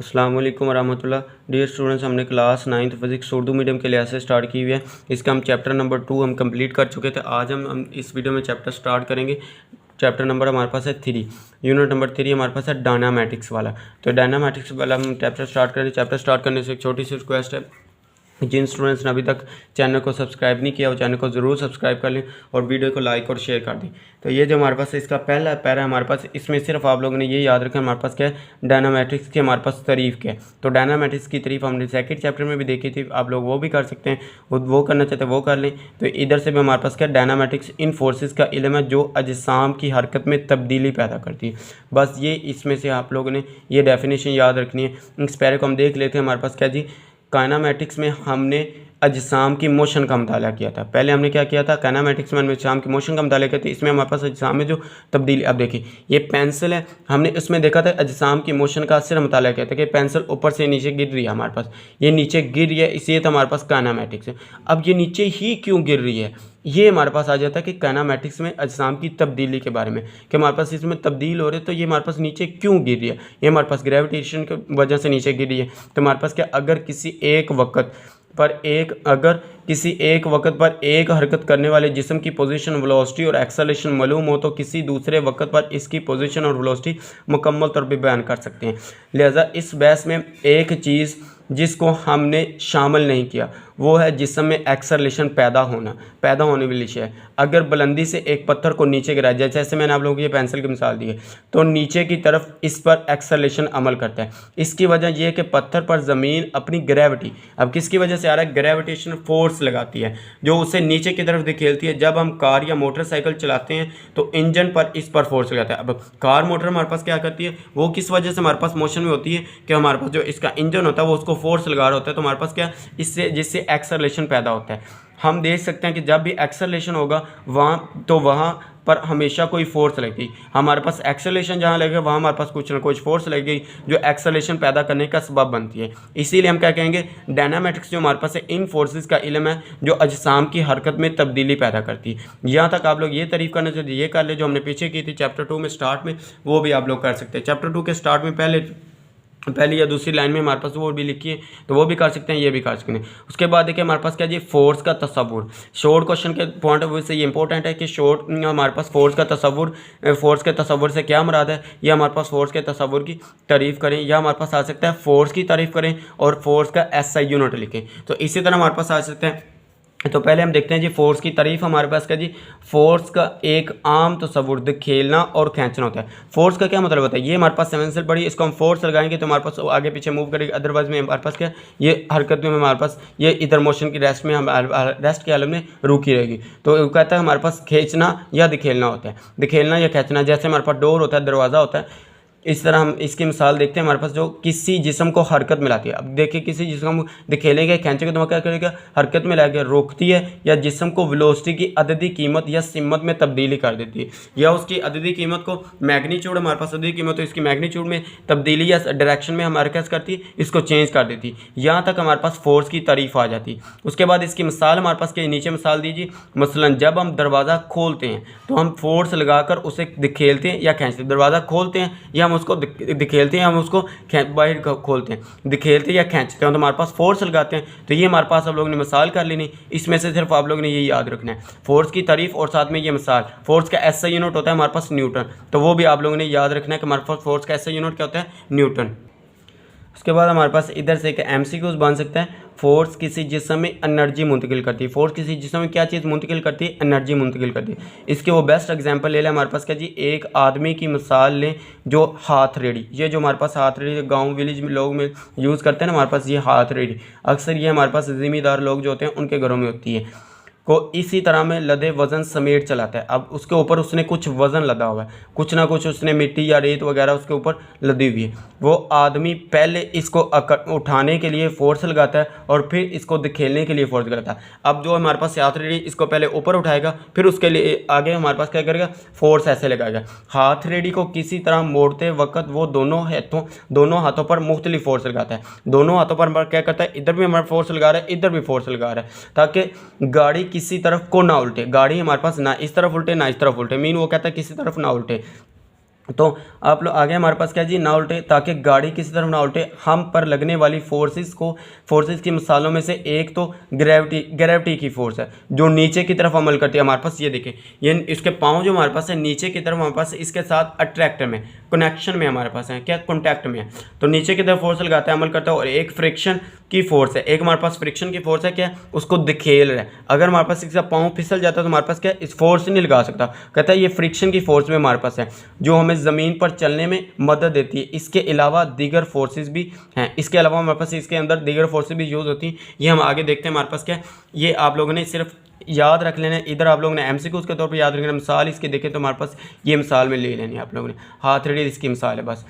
अस्सलाम वालेकुम वरहमतुल्लाह। Dear students, हमने class 9th physics Urdu medium के लिहाज से स्टार्ट की हुई है। इसका हम चैप्टर नंबर 2 हम कंप्लीट कर चुके थे। आज हम इस वीडियो में चैप्टर स्टार्ट करेंगे। चैप्टर नंबर हमारे पास है 3, यूनिट नंबर 3 हमारे पास है डायनामेटिक्स वाला। तो डायनामेटिक्स वाला हम चैप्टर स्टार्ट करेंगे। चैप्टर स्टार्ट करने से एक छोटी सी रिक्वेस्ट है, जिन स्टूडेंट्स ने अभी तक चैनल को सब्सक्राइब नहीं किया वो चैनल को ज़रूर सब्सक्राइब कर लें और वीडियो को लाइक और शेयर कर दें। तो ये जो हमारे पास इसका पहला पैरा है हमारे पास, इसमें सिर्फ आप लोगों ने ये याद रखें हमारे पास क्या है, डायनामेटिक्स की हमारे पास तारीफ़ क्या है। तो डायनामेटिक्स की तारीफ़ हमने सेकंड चैप्टर में भी देखी थी, आप लोग वो भी कर सकते हैं, वो करना चाहते हैं वो कर लें। तो इधर से भी हमारे पास क्या है, डायनामेटिक्स इन फोर्सेस का इल्म है जो अजसाम की हरकत में तब्दीली पैदा करती है। बस ये इसमें से आप लोगों ने ये डेफिनेशन याद रखनी है। इस पैरे को हम देख लेते हैं। हमारे पास क्या जी, काइनेमेटिक्स में हमने अजसाम की मोशन का मुताला किया था। पहले हमने क्या किया था, काइनेमेटिक्स में हमने अजसाम की मोशन का मुताला किया था। इसमें हमारे पास अजसाम में जो तब्दीली, अब देखिए ये पेंसिल है, हमने इसमें देखा था अजसाम की मोशन का सिर्फ मुताला किया था कि पेंसिल ऊपर से नीचे गिर रही है, हमारे पास ये नीचे गिर रही है, इसलिए तो हमारे पास काइनेमेटिक्स है। अब ये नीचे ही क्यों गिर रही है, ये हमारे पास आ जाता है कि काइनेमेटिक्स में अजसाम की तब्दीली के बारे में, कि हमारे पास इसमें तब्दील हो रही है तो ये हमारे पास नीचे क्यों गिर रही है, ये हमारे पास ग्रेविटेशन की वजह से नीचे गिर रही है। तो हमारे पास क्या, अगर किसी एक वक्त पर एक हरकत करने वाले जिस्म की पोजीशन, वेलोसिटी और एक्सेलरेशन मालूम हो तो किसी दूसरे वक्त पर इसकी पोजीशन और वेलोसिटी मुकम्मल तौर पर बयान कर सकते हैं। लिहाजा इस बहस में एक चीज़ जिसको हमने शामिल नहीं किया वो है जिस्म में एक्सेलरेशन पैदा होने वाली शय है। अगर बुलंदी से एक पत्थर को नीचे गिराया जाए, जैसे मैंने आप लोगों को ये पेंसिल की मिसाल दी है, तो नीचे की तरफ इस पर एक्सेलरेशन अमल करता है। इसकी वजह यह है कि पत्थर पर ज़मीन अपनी ग्रेविटी, अब किसकी वजह से आ रहा है, ग्रेविटेशन फोर्स लगाती है जो उसे नीचे की तरफ धकेलती है। जब हम कार या मोटरसाइकिल चलाते हैं तो इंजन पर इस पर फोर्स लगाता है। अब कार मोटर हमारे पास क्या करती है, वो किस वजह से हमारे पास मोशन में होती है कि हमारे पास जो इसका इंजन होता है वो उसको फोर्स लगा रहा होता है। तो हमारे पास क्या, इससे जिससे एक्सेलरेशन पैदा होता है। हम देख सकते हैं कि जब भी एक्सेलरेशन होगा वहाँ पर हमेशा कोई फोर्स लगेगी। हमारे पास एक्सेलरेशन जहाँ लगेगा वहाँ हमारे पास कुछ ना कुछ फोर्स लगेगी जो एक्सेलरेशन पैदा करने का सबब बनती है। इसीलिए हम क्या कहेंगे, डायनामेटिक्स जो हमारे पास है इन फोर्सेस का इल्म है जो अजसाम की हरकत में तब्दीली पैदा करती है। यहाँ तक आप लोग ये तारीफ़ करना चाहिए, ये कर ले जो हमने पीछे की थी चैप्टर 2 में स्टार्ट में, वो भी आप लोग कर सकते हैं। चैप्टर 2 के स्टार्ट में पहली या दूसरी लाइन में हमारे पास वो भी लिखी है तो वो भी कर सकते हैं, ये भी कर सकते हैं। उसके बाद देखिए हमारे पास क्या जी, फोर्स का तस्वुर। शॉर्ट क्वेश्चन के पॉइंट ऑफ व्यू से ये इंपॉर्टेंट है कि शॉर्ट हमारे पास फोर्स के तस्वुर से क्या मुराद है, या हमारे पास फोर्स के तस्वुर की तारीफ़ करें, या हमारे पास आ सकता है फोर्स की तारीफ़ करें और फोर्स का SI यूनिट लिखें। तो इसी तरह हमारे पास आ सकते हैं। तो पहले हम देखते हैं जी फोर्स की तारीफ़। हमारे पास क्या जी, फोर्स का एक आम तस्वुर दिखेलना और खींचना होता है। फोर्स का क्या मतलब होता है, ये हमारे पास 7 से पढ़ी, इसको हम फोर्स लगाएंगे तो हमारे पास आगे पीछे मूव करेगी। अदरवाइज में हमारे पास क्या, ये हरकत में हमारे पास ये इधर मोशन की रेस्ट में रेस्ट के आलम में रुकी रहेगी। तो कहता है हमारे पास खींचना या दिखेलना होता है, दिखेलना या खींचना। जैसे हमारे पास डोर होता है, दरवाज़ा होता है, इस तरह हम इसकी मिसाल देखते हैं। हमारे पास जो किसी जिस्म को हरकत में लाती है, अब देखिए किसी जिस्म को दिखेलेंगे खींचेंगे तो क्या करेगा, हरकत में लाकर रोकती है, या जिस्म को वेलोसिटी की अददी कीमत या सिमत में तब्दीली कर देती है, या उसकी अददी कीमत को मैग्नीट्यूड, हमारे पास अददी कीमत तो इसकी मैग्नीट्यूड में तब्दीली या डायरेक्शन में हमारे क्या करती है, इसको चेंज कर देती है। यहाँ तक हमारे पास फोर्स की तारीफ़ आ जाती है। उसके बाद इसकी मिसाल हमारे पास के नीचे मिसाल दीजिए। मसलन जब हम दरवाज़ा खोलते हैं तो हम फोर्स लगाकर उसे दिखेलते हैं या खींचते हैं। दरवाज़ा खोलते हैं या हम उसको दिखेलते हैं, हम उसको बाहर खोलते हैं, दिखेलते या खींचते हैं, तो हमारे पास फोर्स लगाते हैं। तो ये हमारे पास आप लोगों ने मिसाल कर लेनी, इसमें से सिर्फ आप लोगों ने ये याद रखना है, फोर्स की तारीफ और साथ में ये मिसाल। फोर्स का SI यूनिट होता है हमारे पास न्यूटन, तो वो भी आप लोगों ने याद रखना है कि हमारे पास फोर्स का SI यूनिट क्या होता है, न्यूटन। उसके बाद हमारे पास इधर से एक MCQs बन सकता है, फोर्स किसी जिस्म में एनर्जी मुंतकिल करती है। फोर्स किसी जिस्म में क्या चीज़ मुंतकिल करती है, एनर्जी मुंतकिल करती है। इसके वो बेस्ट एग्जांपल ले लें हमारे पास क्या जी, एक आदमी की मिसाल लें जो हाथ रेडी, ये जो हमारे पास हाथ रेडी गांव विलेज में लोग में यूज़ करते हैं ना, हमारे पास ये हाथ रेडी अक्सर ये हमारे पास ज़िम्मेदार लोग जो होते हैं उनके घरों में होती है। को इसी तरह में लदे वज़न समेट चलाता है। अब उसके ऊपर उसने कुछ वज़न लदा हुआ है, कुछ ना कुछ उसने मिट्टी या रेत वगैरह उसके ऊपर लदी हुई है। वो आदमी पहले इसको उठाने के लिए फोर्स लगाता है और फिर इसको धकेलने के लिए फोर्स लगाता है। अब जो हमारे पास हाथ रेडी इसको पहले ऊपर उठाएगा, फिर उसके लिए आगे हमारे पास क्या करेगा, फोर्स ऐसे लगाएगा। हाथ रेडी को किसी तरह मोड़ते वक्त वो दोनों हाथों पर मुख्तलिफ फोर्स लगाता है। दोनों हाथों पर क्या करता है, इधर भी हमारा फोर्स लगा रहा है, इधर भी फोर्स लगा रहा है, ताकि गाड़ी किसी तरफ को ना उल्टे। गाड़ी हमारे पास ना इस तरफ उल्टे ना इस तरफ उल्टे, मीन वो कहता है किसी तरफ ना उल्टे। तो आप लोग आगे हमारे पास क्या जी, ना उल्टे, ताकि गाड़ी किसी तरफ ना उल्टे, हम पर लगने वाली फोर्सेस की मिसालों में से एक तो ग्रेविटी की फोर्स है जो नीचे की तरफ अमल करती है हमारे पास। ये देखें, ये इसके पाँव जो हमारे पास है नीचे की तरफ हमारे पास इसके साथ अट्रैक्टर में कनेक्शन में हमारे पास है, क्या कॉन्टैक्ट में है, तो नीचे की तरफ फोर्स लगाता है, अमल करता है। और एक फ्रिक्शन की फोर्स है, एक हमारे पास फ्रिक्शन की फोर्स है, क्या उसको धकेल रहा है। अगर हमारे पास इसका पाँव फिसल जाता है तो हमारे पास क्या इस फोर्स नहीं लगा सकता, कहता है ये फ्रिक्शन की फोर्स में हमारे पास है जो हमें ज़मीन पर चलने में मदद देती है। इसके अलावा दीगर फोर्सेस भी हैं, इसके अलावा हमारे पास इसके अंदर दीगर फोर्सेस भी यूज़ होती हैं। ये हम आगे देखते हैं हमारे पास क्या, ये आप लोगों ने सिर्फ याद रख लेना है। इधर आप लोगों ने एमसीक्यू के तौर पर याद रखना, मिसाल इसके देखें तो हमारे पास ये मिसाल में ले लेनी है आप लोगों ने, हाथ रेडी इसकी मिसाल है बस।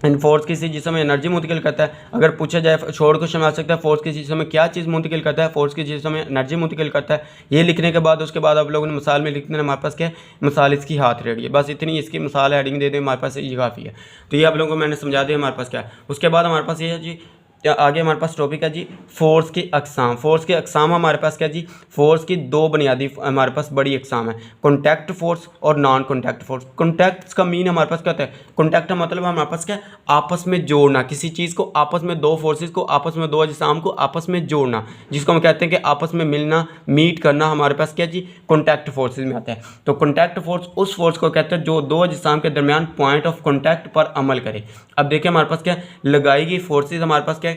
इन फोर्स किसी जिसम में एनर्जी मुंतकिल करता है, अगर पूछा जाए शॉर्ट क्वेश्चन आ सकता है फोर्स किसी जिसम में क्या चीज़ मुंतकिल करता है, फोर्स किसी जिसम में एनर्जी मुंतकिल करता है। ये लिखने के बाद उसके बाद आप लोगों ने मिसाल में लिख देना हमारे पास क्या है, मिसाल इसकी हाथ रेडी है, बस इतनी इसकी मिसाल हेडिंग दे दें हमारे पास, ये काफ़ी है। तो ये आप लोगों को मैंने समझा दिया हमारे पास क्या है। उसके बाद हमारे पास ये है जी, आगे हमारे पास टॉपिक है जी फोर्स की अकसाम। फोर्स के अकसाम हमारे पास क्या जी, फोर्स की दो बुनियादी हमारे पास बड़ी अकसाम है, कॉन्टैक्ट फोर्स और नॉन कॉन्टैक्ट फोर्स। कॉन्टैक्ट का मीन हमारे पास क्या होता है, कॉन्टैक्ट का मतलब हमारे पास क्या, आपस में जोड़ना, किसी चीज़ को आपस में, दो फोर्सेस को आपस में, दो अजसाम को आपस में जोड़ना, जिसको हम कहते हैं कि आपस में मिलना, मीट करना, हमारे पास क्या जी कॉन्टैक्ट फोर्सेज में आता है। तो कॉन्टैक्ट फोर्स उस फोर्स को कहते हैं जो दो अजसाम के दरमियान पॉइंट ऑफ कॉन्टैक्ट पर अमल करे। अब देखिए हमारे पास क्या लगाई गई फोर्सेज, हमारे पास क्या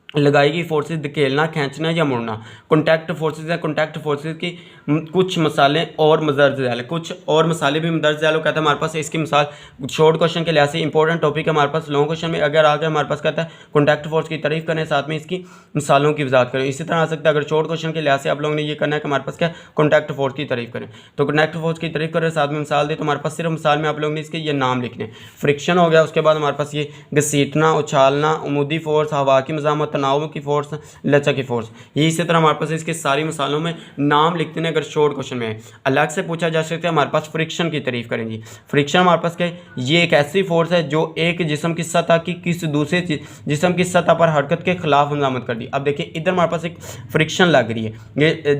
लगाई गई फोर्सेस धकेलना, खींचना या मुड़ना, कॉन्टैक्ट फोर्सेस है। कॉन्टैक्ट फोर्सेस की कुछ मसाले और मदर्ज ज़ैल, कुछ और मसाले भी मदर्ज ज़ैल कहता है हमारे पास। इसकी मिसाल शॉर्ट क्वेश्चन के लिहाज से इंपॉर्टेंट टॉपिक है हमारे पास। लॉन्ग क्वेश्चन में अगर आगे हमारे पास कहता है कॉन्टैक्ट फोर्स की तारीफ करें, साथ में इसकी मिसालों की वजाहत करें। इसी तरह आ सकता है अगर शॉर्ट क्वेश्चन के लिहाज से आप लोगों ने ये करना है कि हमारे पास क्या कॉन्टैक्ट फोर्स की तारीफ करें, तो कॉन्टैक्ट फोर्स की तारीफ करें, साथ में मिसाल दे, तो हमारे पास सिर्फ मिसाल में आप लोगों ने इसके ये नाम लिखने, फ्रिक्शन हो गया। उसके बाद हमारे पास ये घसीटना, उछालना, उमूदी फोर्स, हवा की मज़ामत, तनाव की फोर्स, लचक की फोर्स। ये इसी तरह हमारे पास इसके सारी मिसालों में नाम लिखते हैं। अगर शॉर्ट क्वेश्चन में अलग से पूछा जा सकता है, हमारे पास फ्रिक्शन की तारीफ करेंगे। फ्रिक्शन हमारे पास क्या है, ये एक ऐसी फोर्स है जो एक जिस्म की सतह की किसी दूसरे जिस्म की सतह पर हरकत के खिलाफ मज़ामत कर दी। अब देखिए इधर हमारे पास एक फ्रिक्शन लग रही है, ये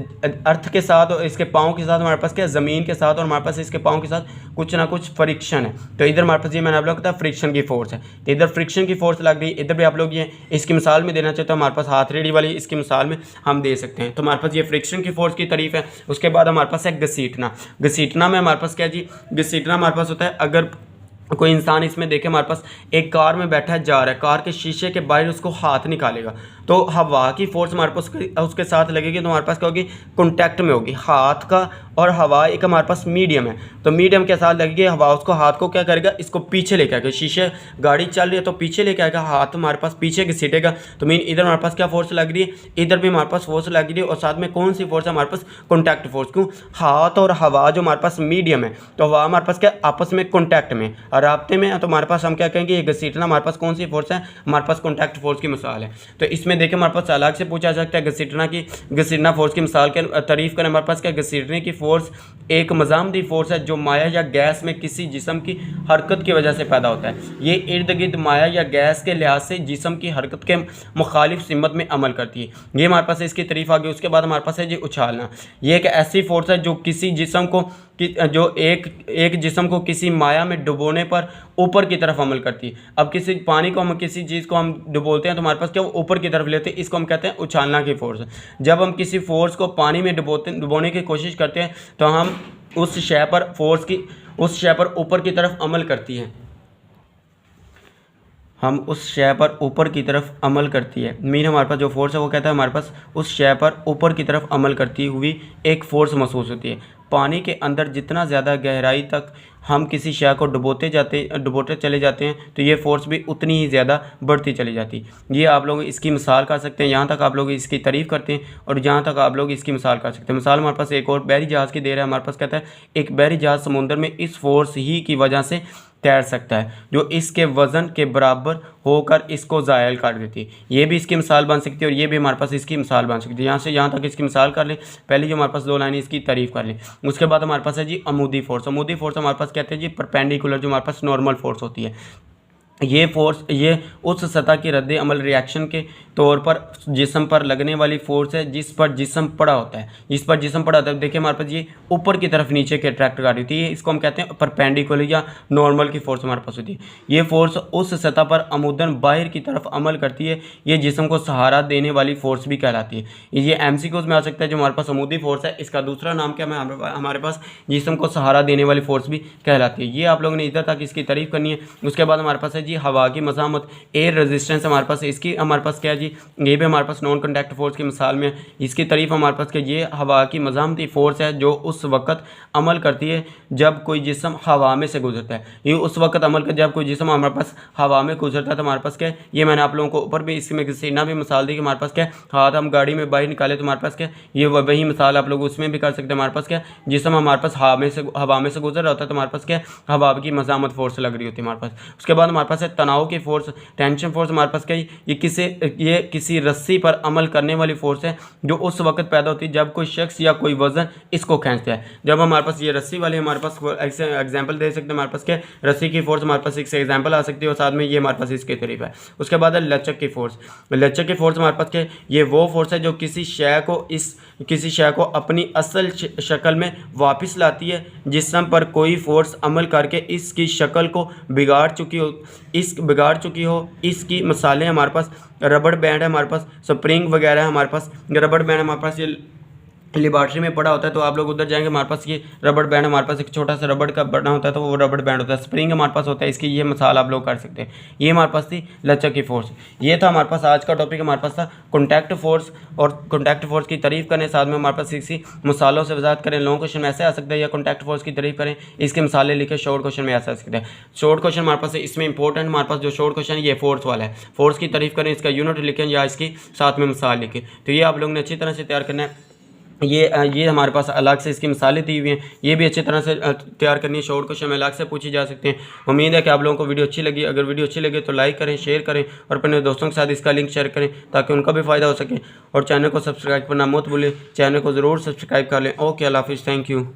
अर्थ के साथ और इसके पाँव के साथ, हमारे पास क्या ज़मीन के साथ, और हमारे पास इसके पाँव के साथ कुछ ना कुछ फ्रिक्शन है। तो इधर हमारे पास ये मैंने आप लोग बताया फ्रिक्शन की फोर्स है, तो इधर फ्रिक्शन की फोर्स लग रही है। इधर भी आप लोग ये इसकी मिसाल में देना चाहते हो, हमारे पास हाथ रेडी वाली इसकी मिसाल में हम दे सकते हैं। तो हमारे पास ये फ्रिक्शन की फोर्स की तारीफ है। उसके बाद हमारे पास है घसीटना। घसीटना में हमारे पास क्या जी, घसीटना हमारे पास होता है अगर कोई इंसान इसमें देखे हमारे पास एक कार में बैठा जा रहा है, कार के शीशे के बाहर उसको हाथ निकालेगा तो हवा की फोर्स हमारे पास उसके साथ लगेगी, तो हमारे पास क्या होगी, कॉन्टैक्ट में होगी। हाथ का और हवा एक हमारे पास मीडियम है, तो मीडियम के साथ लगेगी हवा, उसको हाथ को क्या करेगा, इसको पीछे लेके आएगा। शीशे गाड़ी चल रही है तो पीछे लेके आएगा, हाथ हमारे पास पीछे घसीटेगा। तो मीन इधर हमारे पास क्या फोर्स लग रही है, इधर भी हमारे पास फोर्स लग रही है। और साथ में कौन सी फोर्स है हमारे पास, कॉन्टैक्ट फोर्स। क्यों, हाथ और हवा जो हमारे पास मीडियम है, तो हवा हमारे पास क्या आपस में कॉन्टैक्ट में और राब्ते में, तो हमारे पास हम क्या कहेंगे, ये घसीटना हमारे पास कौन सी फोर्स है, हमारे पास कॉन्टैक्ट फोर्स की मिसाल है। तो इसमें देखिए हमारे पास अलग से पूछा जा सकता है घसीटना फोर्स की मिसाल के तारीफ करें। हमारे पास क्या, घसीटने की फोर्स एक मज़ामती फोर्स है जो माया या गैस में किसी जिस्म की हरकत की वजह से पैदा होता है। ये इर्द गिर्द माया या गैस के लिहाज से जिस्म की हरकत के मुखालिफ सिमत में अमल करती है। ये हमारे पास इसकी तारीफ आ गई। उसके बाद हमारे पास है जी उछालना। ये एक ऐसी फोर्स है जो किसी जिस्म को एक जिस्म को किसी माया में डुबोने पर ऊपर की तरफ अमल करती है। अब किसी पानी को हम किसी चीज़ को हम डुबोते हैं तो हमारे पास क्या, वो ऊपर की तरफ लेते हैं, इसको हम कहते हैं उछालना की फोर्स। जब हम किसी फोर्स को पानी में डुबोने की कोशिश करते हैं तो हम उस शय पर ऊपर की तरफ अमल करती है, हम उस शय पर ऊपर की तरफ अमल करती है। मीन हमारे पास जो फोर्स है वो कहता है हमारे पास उस शय पर ऊपर की तरफ अमल करती हुई एक फ़ोर्स महसूस होती है। पानी के अंदर जितना ज़्यादा गहराई तक हम किसी शय को डुबोते चले जाते हैं तो ये फ़ोर्स भी उतनी ही ज़्यादा बढ़ती चली जाती है। ये आप लोग इसकी मिसाल कर सकते हैं, यहाँ तक आप लोग इसकी तारीफ़ करते हैं और जहाँ तक आप लोग इसकी मिसाल कर सकते हैं। मिसाल हमारे पास एक और बहरी जहाज़ की दे रहा है। हमारे पास कहता है एक बहरी जहाज़ समुद्र में इस फोर्स ही की वजह से तैर सकता है जो इसके वज़न के बराबर होकर इसको ज़ायल कर देती है। ये भी इसकी मिसाल बन सकती है और ये भी हमारे पास इसकी मिसाल बन सकती है। यहाँ से यहाँ तक इसकी मिसाल कर लें। पहले जो हमारे पास दो लाइनें इसकी तारीफ़ कर लें। उसके बाद हमारे पास है जी अमूदी फोर्स। अमूदी फोर्स हमारे पास कहते हैं जी परपेंडिकुलर, जो हमारे पास नॉर्मल फोर्स होती है। ये फोर्स ये उस सतह की रद्द अमल रिएक्शन के तौर पर जिस्म पर लगने वाली फोर्स है जिस पर जिस्म पड़ा होता है। इस पर जिस्म पड़ा होता है, देखिए हमारे पास ये ऊपर की तरफ नीचे के अट्रैक्ट कर रही होती है, इसको हम कहते हैं परपेंडिकुलर या नॉर्मल की फोर्स हमारे पास होती है। ये फोर्स उस सतह पर अमुदन बाहर की तरफ अमल करती है, ये जिस्म को सहारा देने वाली फोर्स भी कहलाती है। ये एमसीक्यूज में आ सकता है। जो हमारे पास अमूदी फोर्स है इसका दूसरा नाम क्या है, हमारे पास जिस्म को सहारा देने वाली फोर्स भी कहलाती है। ये आप लोगों ने इधर तक इसकी तारीफ करनी है। उसके बाद हमारे पास है जी हवा की मज़ामत, एयर रेजिस्टेंस हमारे पास, इसकी हमारे पास क्या है जी, ये भी हमारे पास नॉन कॉन्टैक्ट फोर्स की मिसाल में इसकी तारीफ हमारे पास कि ये हवा की मज़ामती फोर्स है जो उस वक्त अमल करती है जब कोई जिस्म हवा में से गुजरता है। ये उस वक्त अमल कर जब कोई जिस्म हमारे पास हवा में गुजरता है। तो हमारे पास क्या है, ये मैंने आप लोगों को ऊपर भी इसमें सीना भी मिसाल दी कि हमारे पास क्या है, हाथ हम गाड़ी में बाहर निकाले तो हमारे पास क्या है, ये वही मिसाल आप लोग उसमें भी कर सकते हैं। हमारे पास क्या है, जिस्म हमारे पास हवा में से गुजर रहा होता है तो हमारे पास क्या है, हवा की मज़ामत फोर्स लग रही होती है हमारे पास। उसके बाद हमारे पास है तनाव की फोर्स, टेंशन फोर्स। हमारे पास क्या है, ये किसी रस्सी पर अमल करने वाली फोर्स है जो उस वक्त पैदा होती है जब कोई शख्स या कोई वजन इसको खींचता है। जब हमारे पास ये रस्सी वाली हमारे पास एग्जाम्पल दे सकते हैं, हमारे पास क्या रस्सी की फोर्स हमारे पास एक से एग्जाम्पल आ सकती है और साथ में ये हमारे पास इसके तरीफ है। उसके बाद है लचक की फोर्स। लचक की फोर्स हमारे पास क्या है, ये वो फोर्स है जो किसी शय को अपनी असल शक्ल में वापस लाती है। जिस्म पर कोई फोर्स अमल करके इसकी शक्ल को बिगाड़ चुकी हो। इसकी मिसालें हमारे पास रबड़ बैंड है, हमारे पास स्प्रिंग वगैरह है, हमारे पास रबड़ बैंड हमारे पास ये लेबॉर्ट्री में पड़ा होता है तो आप लोग उधर जाएंगे, हमारे पास ये रबड़ बैंड हमारे पास एक छोटा सा रबड़ का बना होता है तो वो रबड़ बैंड होता है। स्प्रिंग हमारे पास होता है, इसकी ये मिसाल आप लोग कर सकते हैं। ये हमारे पास थी लचक की फोर्स। ये था हमारे पास आज का टॉपिक, हमारे पास था कॉन्टैक्ट फोर्स। और कॉन्टैक्ट फोर्स की तारीफ करने साथ में हमारे पास इसी मिसालों से वजाहत करें। लॉन्ग क्वेश्चन में ऐसे आ सकता है या कॉन्टैक्ट फोर्स की तारीफ करें, इसकी मिसालें लिखे। शॉर्ट क्वेश्चन में ऐसा आ सकता है। शॉर्ट क्वेश्चन हमारे पास इसमें इंपॉर्टेंट हमारे पास जो शॉर्ट क्वेश्चन है ये फोर्स वाला है। फोर्स की तारीफ करें, इसका यूनिट लिखें या इसकी साथ में मिसाल लिखें। तो ये आप लोगों ने अच्छी तरह से तैयार करना है। ये हमारे पास अलग से इसकी मिसालें दी हुई हैं, ये भी अच्छी तरह से तैयार करनी है। शॉर्ट क्वेश्चन में अलग से पूछी जा सकते हैं। उम्मीद है कि आप लोगों को वीडियो अच्छी लगी। अगर वीडियो अच्छी लगे तो लाइक करें, शेयर करें और अपने दोस्तों के साथ इसका लिंक शेयर करें ताकि उनका भी फ़ायदा हो सके। और चैनल को सब्सक्राइब करना मत भूलें, चैनल को ज़रूर सब्सक्राइब कर लें। ओके, अल्लाह हाफिज़, थैंक यू।